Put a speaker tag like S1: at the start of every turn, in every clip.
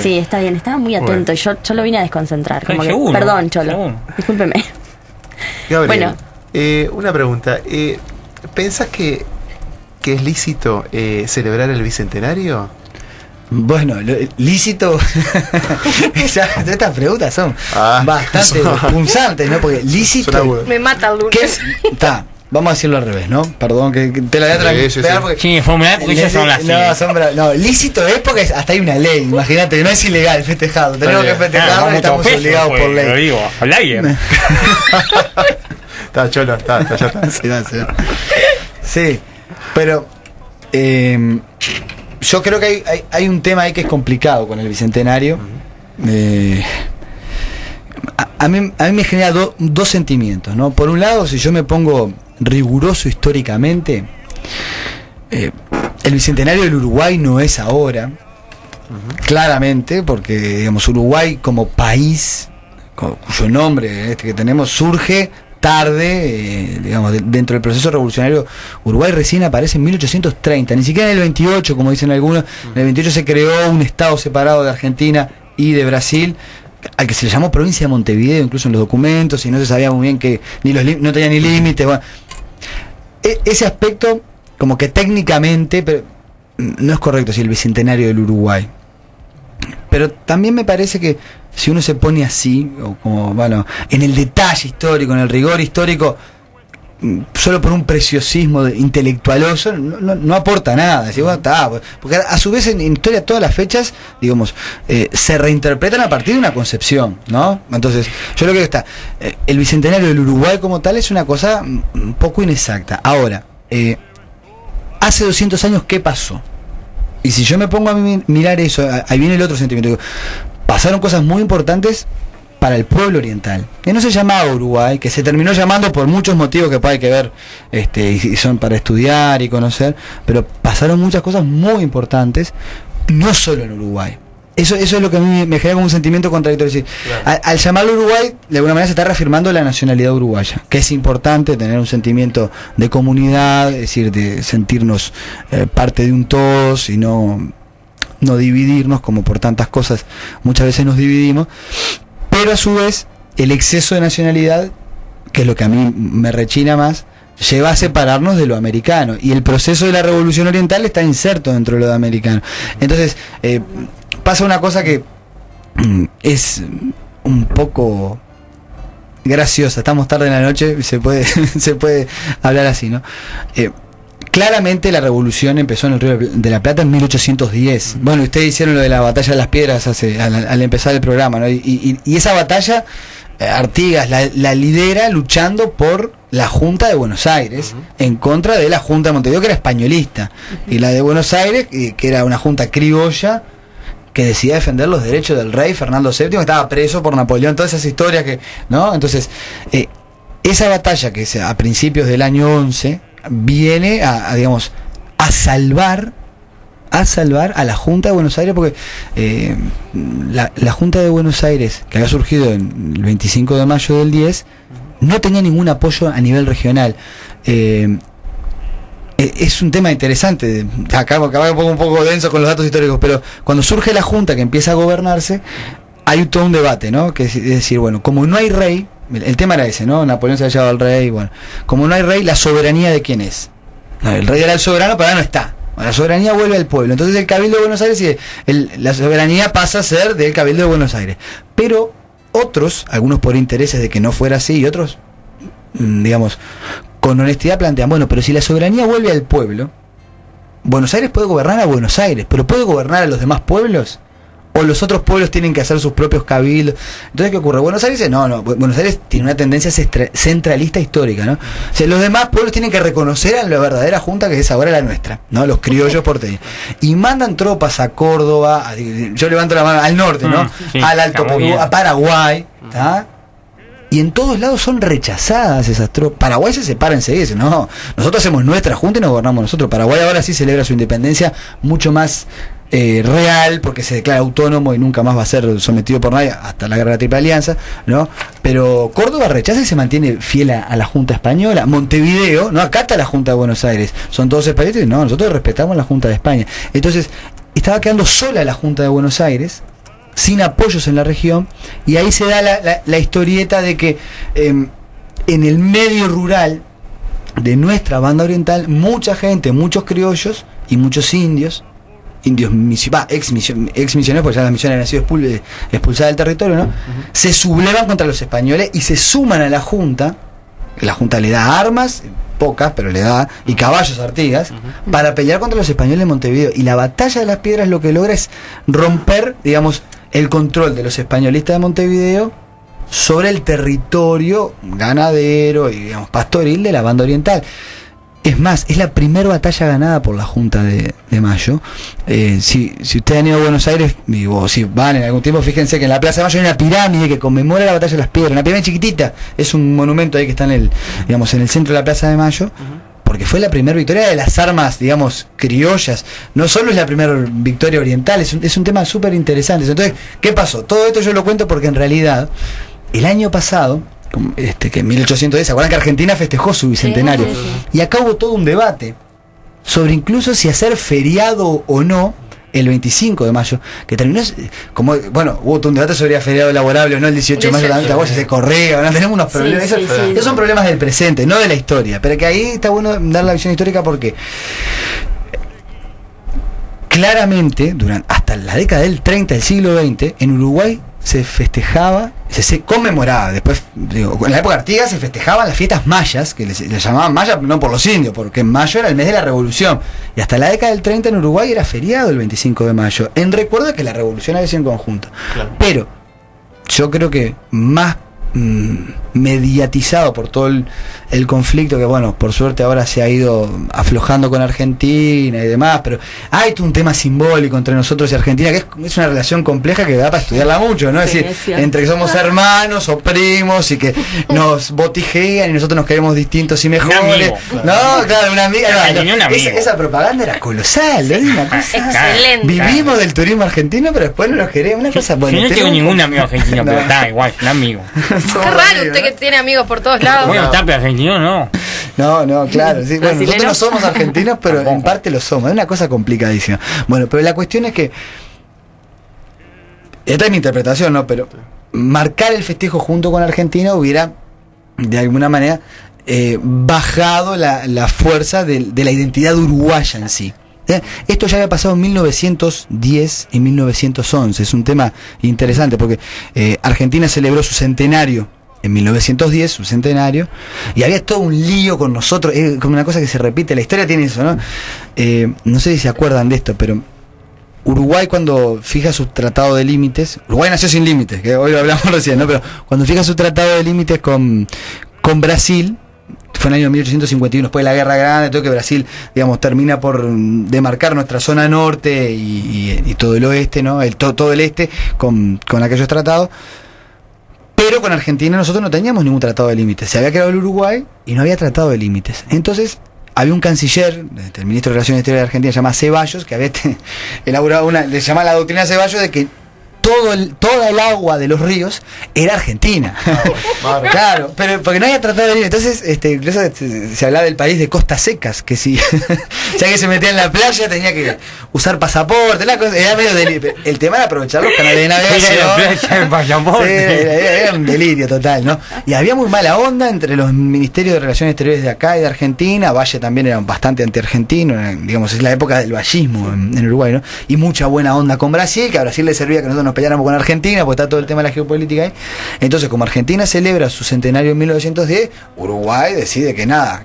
S1: Sí, está bien, estaba muy atento.
S2: Bueno.
S1: Yo lo vine a desconcentrar. Como que,
S2: Seguro,
S1: perdón, Cholo.
S2: seguro.
S1: Discúlpeme.
S3: Gabriel,
S1: Bueno.
S3: una pregunta. ¿Pensás que es lícito celebrar el bicentenario?
S4: Bueno, lícito. Estas preguntas son bastante punzantes, ¿no? Porque lícito.
S1: Me mata el lunes.
S4: Está. Vamos a decirlo al revés, ¿no? Perdón, que te la voy a tranquilizar. Porque
S2: Sí, formular porque ellas son las
S4: no, lícito es porque hasta hay una ley. Imagínate, no es ilegal festejarlo. Tenemos que festejarlo y estamos obligados por ley.
S2: Lo digo, al aire.
S3: Está, Cholo, ya está.
S4: Sí, pero yo creo que hay un tema ahí que es complicado con el bicentenario. A mí me genera dos sentimientos, ¿no? Por un lado, si yo me pongo riguroso históricamente, el bicentenario del Uruguay no es ahora, claramente, porque digamos Uruguay como país, cuyo nombre que tenemos surge tarde, digamos, dentro del proceso revolucionario. Uruguay recién aparece en 1830, ni siquiera en el 28, como dicen algunos. En el 28 se creó un estado separado de Argentina y de Brasil, al que se le llamó provincia de Montevideo, incluso en los documentos, y no se sabía muy bien que no tenía ni límites. Bueno, ese aspecto, como que técnicamente, pero no es correcto decir el bicentenario del Uruguay. Pero también me parece que si uno se pone así, o como, bueno, en el detalle histórico, en el rigor histórico, solo por un preciosismo intelectualoso, no aporta nada. Decir, bueno, porque a su vez en historia todas las fechas, digamos, se reinterpretan a partir de una concepción, ¿no? Entonces, yo creo que el bicentenario del Uruguay como tal es una cosa un poco inexacta. Ahora, hace 200 años, ¿qué pasó? Y si yo me pongo a mirar eso, ahí viene el otro sentimiento. Digo, pasaron cosas muy importantes para el pueblo oriental, que no se llamaba Uruguay, que se terminó llamando por muchos motivos que hay que ver, y son para estudiar y conocer, pero pasaron muchas cosas muy importantes, no solo en Uruguay. Eso es lo que a mí me genera como un sentimiento contradictorio. Es decir, claro, al llamarlo Uruguay, de alguna manera se está reafirmando la nacionalidad uruguaya, que es importante tener un sentimiento de comunidad, es decir, de sentirnos parte de un todos y no dividirnos, como por tantas cosas muchas veces nos dividimos. Pero a su vez, el exceso de nacionalidad, que es lo que a mí me rechina más, lleva a separarnos de lo americano. Y el proceso de la Revolución Oriental está inserto dentro de lo americano. Entonces, pasa una cosa que es un poco graciosa. Estamos tarde en la noche, se puede hablar así, ¿no? Claramente la revolución empezó en el Río de la Plata en 1810. Bueno, ustedes hicieron lo de la batalla de las piedras al empezar el programa, ¿no? Y esa batalla, Artigas la lidera luchando por la Junta de Buenos Aires, en contra de la Junta de Montevideo, que era españolista, y la de Buenos Aires, que era una junta criolla, que decidía defender los derechos del rey Fernando VII, que estaba preso por Napoleón, todas esas historias que, ¿no? Entonces, esa batalla que es a principios del año 11 viene digamos, a salvar a la Junta de Buenos Aires, porque la Junta de Buenos Aires, que había surgido en el 25 de mayo del 10, no tenía ningún apoyo a nivel regional. Es un tema interesante, acá un poco denso con los datos históricos, pero cuando surge la Junta que empieza a gobernarse, hay todo un debate, ¿no? Que es decir, bueno, como no hay rey, el tema era ese, ¿no? Napoleón se había llevado al rey, bueno, como no hay rey, la soberanía ¿de quién es? El rey era el soberano, pero ahora no está. La soberanía vuelve al pueblo. Entonces el Cabildo de Buenos Aires, la soberanía pasa a ser del Cabildo de Buenos Aires. Pero otros, algunos por intereses de que no fuera así, y otros, digamos, con honestidad plantean, bueno, pero si la soberanía vuelve al pueblo, Buenos Aires puede gobernar a Buenos Aires, pero ¿puede gobernar a los demás pueblos? ¿O los otros pueblos tienen que hacer sus propios cabildos? Entonces, ¿qué ocurre? Buenos Aires Buenos Aires tiene una tendencia centralista histórica, ¿no? O sea, los demás pueblos tienen que reconocer a la verdadera junta, que es ahora la nuestra, ¿no? Los criollos porteños. Y mandan tropas a Córdoba, yo levanto la mano, al norte, ¿no? Sí, al Alto Perú, a Paraguay, ¿está? Y en todos lados son rechazadas esas tropas. Paraguay se separa enseguida, dice, no, nosotros hacemos nuestra junta y nos gobernamos nosotros. Paraguay ahora sí celebra su independencia mucho más real, porque se declara autónomo y nunca más va a ser sometido por nadie hasta la Guerra de la Triple Alianza, ¿no? Pero Córdoba rechaza y se mantiene fiel a la Junta Española. Montevideo no acata la Junta de Buenos Aires, son todos españoles, no, nosotros respetamos la Junta de España. Entonces estaba quedando sola la Junta de Buenos Aires sin apoyos en la región, y ahí se da la historieta de que en el medio rural de nuestra banda oriental, mucha gente, muchos criollos y muchos indios ex misioneros, porque ya las misiones han sido expulsadas del territorio, ¿no? Se sublevan contra los españoles y se suman a la Junta. La Junta le da armas, pocas, pero le da, y caballos, artigas, para pelear contra los españoles en Montevideo. Y la batalla de las piedras lo que logra es romper, digamos, el control de los españolistas de Montevideo sobre el territorio ganadero y, digamos, pastoril de la banda oriental. Es más, es la primera batalla ganada por la Junta de Mayo. Si ustedes han ido a Buenos Aires, o si van en algún tiempo, fíjense que en la Plaza de Mayo hay una pirámide que conmemora la batalla de las piedras, una pirámide chiquitita, es un monumento ahí que está en el centro de la Plaza de Mayo, porque fue la primera victoria de las armas, digamos, criollas. No solo es la primera victoria oriental, es un tema súper interesante. Entonces, ¿qué pasó? Todo esto yo lo cuento porque en realidad, el año pasado, que en 1810, ¿se acuerdan que Argentina festejó su bicentenario? Sí. Y acá hubo todo un debate sobre incluso si hacer feriado o no el 25 de mayo, que terminó como, bueno, hubo todo un debate sobre el feriado laborable o no el 18 de mayo, si se corría, ¿no? Tenemos unos problemas, esos son problemas del presente, no de la historia, pero que ahí está bueno dar la visión histórica porque claramente, hasta la década del 30 del siglo XX, en Uruguay se festejaba, se conmemoraba, después, en la época Artigas se festejaban las fiestas mayas, que les llamaban mayas no por los indios, porque en mayo era el mes de la revolución, y hasta la década del 30 en Uruguay era feriado el 25 de mayo, en recuerdo de que la revolución había sido en conjunto. Claro. Pero yo creo que más mediatizado por todo el conflicto, que bueno, por suerte ahora se ha ido aflojando con Argentina y demás, pero hay un tema simbólico entre nosotros y Argentina, que es una relación compleja que da para estudiarla mucho, ¿no? Sí, es decir, entre que somos hermanos o primos y que nos botijean y nosotros nos queremos distintos y mejores. No, claro, una amiga. Esa propaganda era colosal, ¿no? Una cosa, excelente. Vivimos del turismo argentino, pero después no nos queremos. Una cosa, bueno,
S2: yo no tengo ningún amigo argentino, pero está igual, un amigo.
S5: Qué raro usted que tiene amigos por todos lados.
S2: Bueno, está, pero argentino no.
S4: No, claro. Sí. Bueno, nosotros no somos argentinos, pero en parte lo somos. Es una cosa complicadísima. Bueno, pero la cuestión es que, esta es mi interpretación, ¿no? Pero marcar el festejo junto con Argentina hubiera, de alguna manera, bajado la fuerza de la identidad uruguaya en sí. Esto ya había pasado en 1910 y 1911. Es un tema interesante porque Argentina celebró su centenario en 1910, su centenario, y había todo un lío con nosotros, como una cosa que se repite, la historia tiene eso, ¿no? No sé si se acuerdan de esto, pero Uruguay, cuando fija su tratado de límites, Uruguay nació sin límites, que hoy lo hablamos recién, ¿no? Pero cuando fija su tratado de límites con Brasil, fue en el año 1851, después de la Guerra Grande, todo, que Brasil, digamos, termina por demarcar nuestra zona norte y todo el oeste, ¿no? Todo el este con aquellos tratados. Pero con Argentina nosotros no teníamos ningún tratado de límites. Se había creado el Uruguay y no había tratado de límites. Entonces había un canciller, el ministro de Relaciones Exteriores de Argentina, llamado Ceballos, que había elaborado le llamaba la doctrina Ceballos de que toda el agua de los ríos era argentina. Claro, pero porque no había tratado de límites. Entonces, incluso se hablaba del país de costas secas, que si ya que se metía en la playa tenía que usar pasaporte, era medio delirio. El tema era aprovechar los canales de navegación. Era un delirio total, ¿no? Y había muy mala onda entre los ministerios de Relaciones Exteriores de acá y de Argentina. Valle también era bastante anti-argentino, digamos, es la época del vallismo en Uruguay, ¿no? Y mucha buena onda con Brasil, que a Brasil le servía que nosotros nos peleáramos con Argentina, porque está todo el tema de la geopolítica ahí. Entonces, como Argentina celebra su centenario en 1910, Uruguay decide que nada.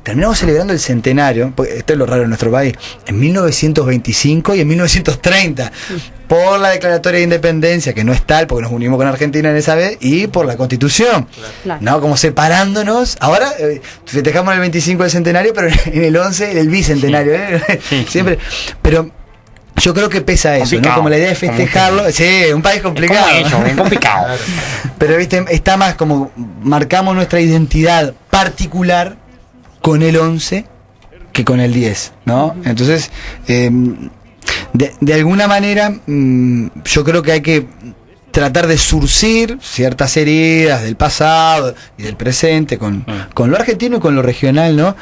S4: Terminamos celebrando el centenario, porque esto es lo raro en nuestro país, en 1925 y en 1930, por la declaratoria de independencia, que no es tal, porque nos unimos con Argentina en esa vez, y por la Constitución, ¿no? Como separándonos. Ahora festejamos el 25 del centenario, pero en el 11 el bicentenario, siempre. Pero yo creo que pesa eso, complicado, ¿no? Como la idea de festejarlo. Sí, un país complicado.
S2: Es complicado.
S4: Pero viste, está más como marcamos nuestra identidad particular con el 11 que con el 10, ¿no? Entonces, de alguna manera, yo creo que hay que tratar de surcir ciertas heridas del pasado y del presente con lo argentino y con lo regional, ¿no?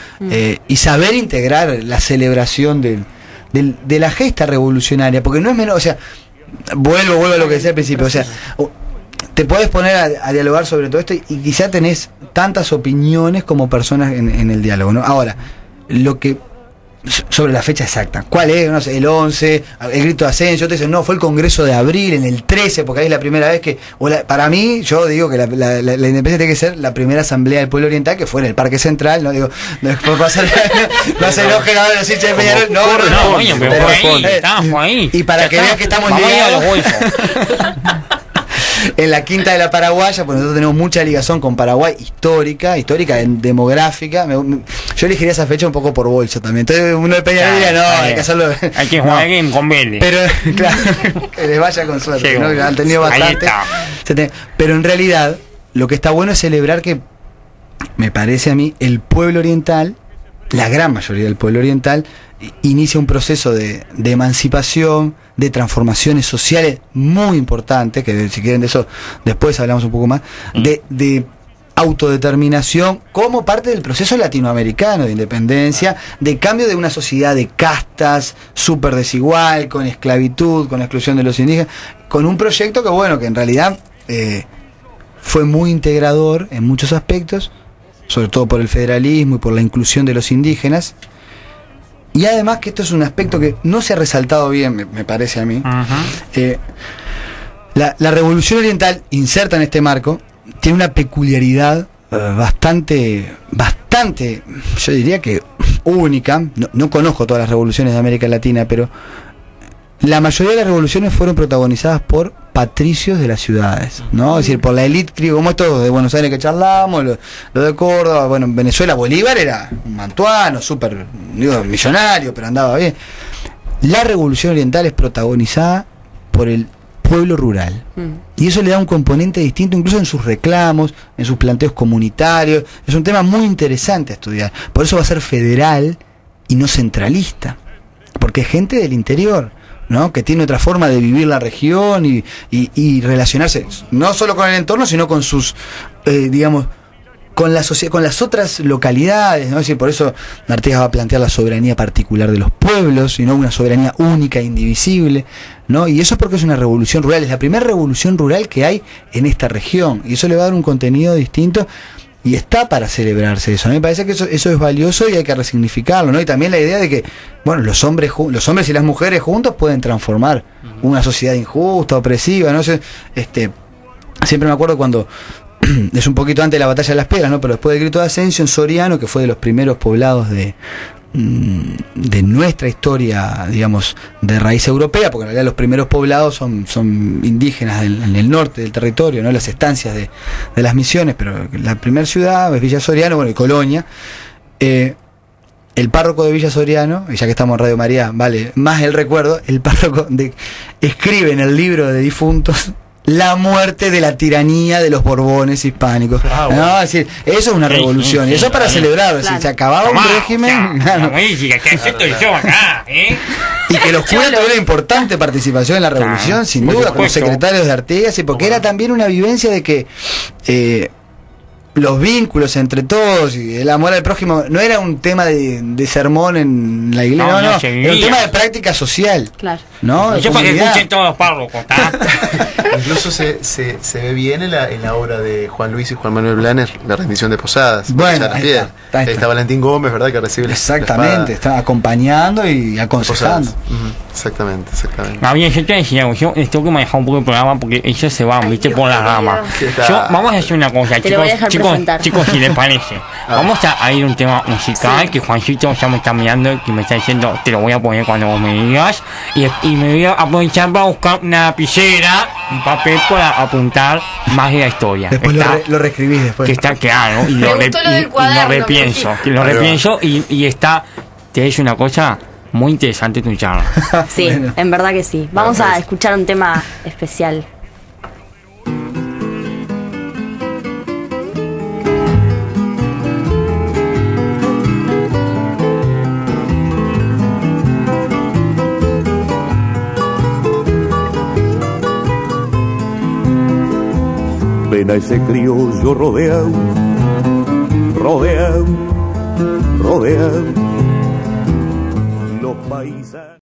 S4: Y saber integrar la celebración de la gesta revolucionaria, porque no es menos, o sea, vuelvo a lo que decía al principio, o sea, te puedes poner a dialogar sobre todo esto y quizá tenés tantas opiniones como personas en el diálogo, ¿no? Ahora, lo que sobre la fecha exacta, ¿cuál es? No sé, el 11, el grito de Asensio, te dicen, no, fue el Congreso de Abril, en el 13, porque ahí es la primera vez que, para mí, yo digo que la independencia tiene que ser la primera asamblea del pueblo oriental, que fue en el Parque Central, no digo, no se enojen ahora los hinchas de Peñarol,
S2: estamos ahí.
S4: Y para que vean que estamos ligados en la Quinta de la Paraguaya, porque nosotros tenemos mucha ligación con Paraguay, histórica, demográfica. Yo elegiría esa fecha un poco por bolso también. Entonces uno de Peñarol diría, no, hay que hacerlo.
S2: Hay que jugar bien con Vélez.
S4: Pero, claro, que les vaya con suerte, sí, ¿no? Han tenido bastante. Pero en realidad, lo que está bueno es celebrar que, me parece a mí, el pueblo oriental, la gran mayoría del pueblo oriental, inicia un proceso de emancipación, de transformaciones sociales muy importantes, que si quieren de eso después hablamos un poco más, de autodeterminación como parte del proceso latinoamericano de independencia, de cambio de una sociedad de castas súper desigual, con esclavitud, con exclusión de los indígenas, con un proyecto que bueno, que en realidad fue muy integrador en muchos aspectos, sobre todo por el federalismo y por la inclusión de los indígenas. Y además que esto es un aspecto que no se ha resaltado bien, me parece a mí. La Revolución Oriental, inserta en este marco, tiene una peculiaridad bastante, yo diría que única. No conozco todas las revoluciones de América Latina, pero la mayoría de las revoluciones fueron protagonizadas por patricios de las ciudades, ¿no? Es decir, por la élite, como estos de Buenos Aires que charlamos, lo de Córdoba, bueno, en Venezuela Bolívar era un mantuano, súper, millonario, pero andaba bien. La Revolución Oriental es protagonizada por el pueblo rural. Y eso le da un componente distinto, incluso en sus reclamos, en sus planteos comunitarios. Es un tema muy interesante a estudiar. Por eso va a ser federal y no centralista, porque es gente del interior, ¿no? Que tiene otra forma de vivir la región y relacionarse no solo con el entorno, sino con sus, digamos, con la sociedad, con las otras localidades, ¿no? Es decir, por eso Artigas va a plantear la soberanía particular de los pueblos y no una soberanía única e indivisible, ¿no? Y eso es porque es una revolución rural, es la primera revolución rural que hay en esta región, y eso le va a dar un contenido distinto. Y está para celebrarse eso. A mí me parece que eso es valioso y hay que resignificarlo, ¿no? Y también la idea de que, bueno, los hombres y las mujeres juntos pueden transformar una sociedad injusta, opresiva, ¿no? Siempre me acuerdo cuando, es un poquito antes de la Batalla de las Piedras, ¿no? Pero después del grito de Asensio, en Soriano, que fue de los primeros poblados de nuestra historia, digamos, de raíz europea, porque en realidad los primeros poblados son indígenas en el norte del territorio, ¿no? Las estancias de las misiones, pero la primera ciudad es Villa Soriano, bueno, y Colonia. El párroco de Villa Soriano, y ya que estamos en Radio María, vale, más el recuerdo, el párroco escribe en el libro de difuntos la muerte de la tiranía de los Borbones hispánicos. ¿No? Es decir, eso es una revolución. Y eso es para celebrar. Claro. Si se acababa un régimen. Claro. Y que los curas tuvieron una importante participación en la revolución, sin duda, como secretarios de Artigas, y porque era también una vivencia de que los vínculos entre todos y el amor al prójimo no era un tema de sermón en la iglesia, no, era un tema de práctica social. Claro. ¿No?
S2: Yo para que escuchen todos los párrocos, ¿está?
S3: Incluso se ve bien en la obra de Juan Luis y Juan Manuel Blanes, la rendición de Posadas.
S4: Bueno, ahí
S3: está Valentín Gómez, ¿verdad? Que recibe
S4: exactamente, está acompañando y aconsejando.
S3: Exactamente.
S2: Bien, yo te decía, yo tengo que manejar un poco el programa porque ellos se van, viste, por la rama. Vamos a hacer una cosa, chicos, si les parece. Vamos a ir a un tema musical que Juancito ya me está mirando y que me está diciendo, te lo voy a poner cuando vos me digas. Y me voy a aprovechar para buscar una lapicera y papel para apuntar más de la historia.
S4: Después lo reescribís después.
S2: Que está claro. Y lo repienso y está. Te dice una cosa muy interesante tu charla.
S1: Sí, bueno, en verdad que sí. Vamos a escuchar un tema especial.
S6: Ven a ese criollo rodeado los paisanos.